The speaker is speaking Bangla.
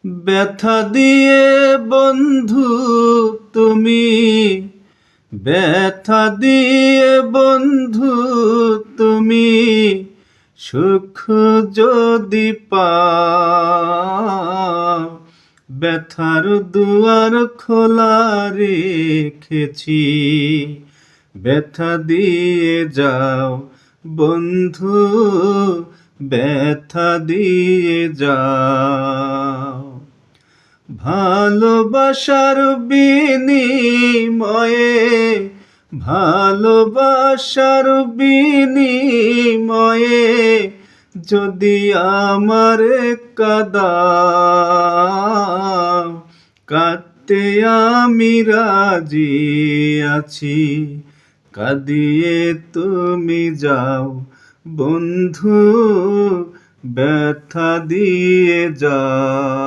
ব্যথা দিয়ে বন্ধু তুমি, ব্যথা দিয়ে বন্ধু তুমি সুখ যদি পাও, ব্যথার দুয়ার খোলা রেখেছি, ব্যথা দিয়ে যাও বন্ধু, ব্যথা দিয়ে যাও। ভালোবাসার বিনিময়ে, ভালোবাসার বিনিময়ে যদি আমারে কাঁদাও, কাঁদতে আমি রাজি আছি, কাঁদিয়ে তুমি যাও বন্ধু, ব্যথা দিয়ে যাও।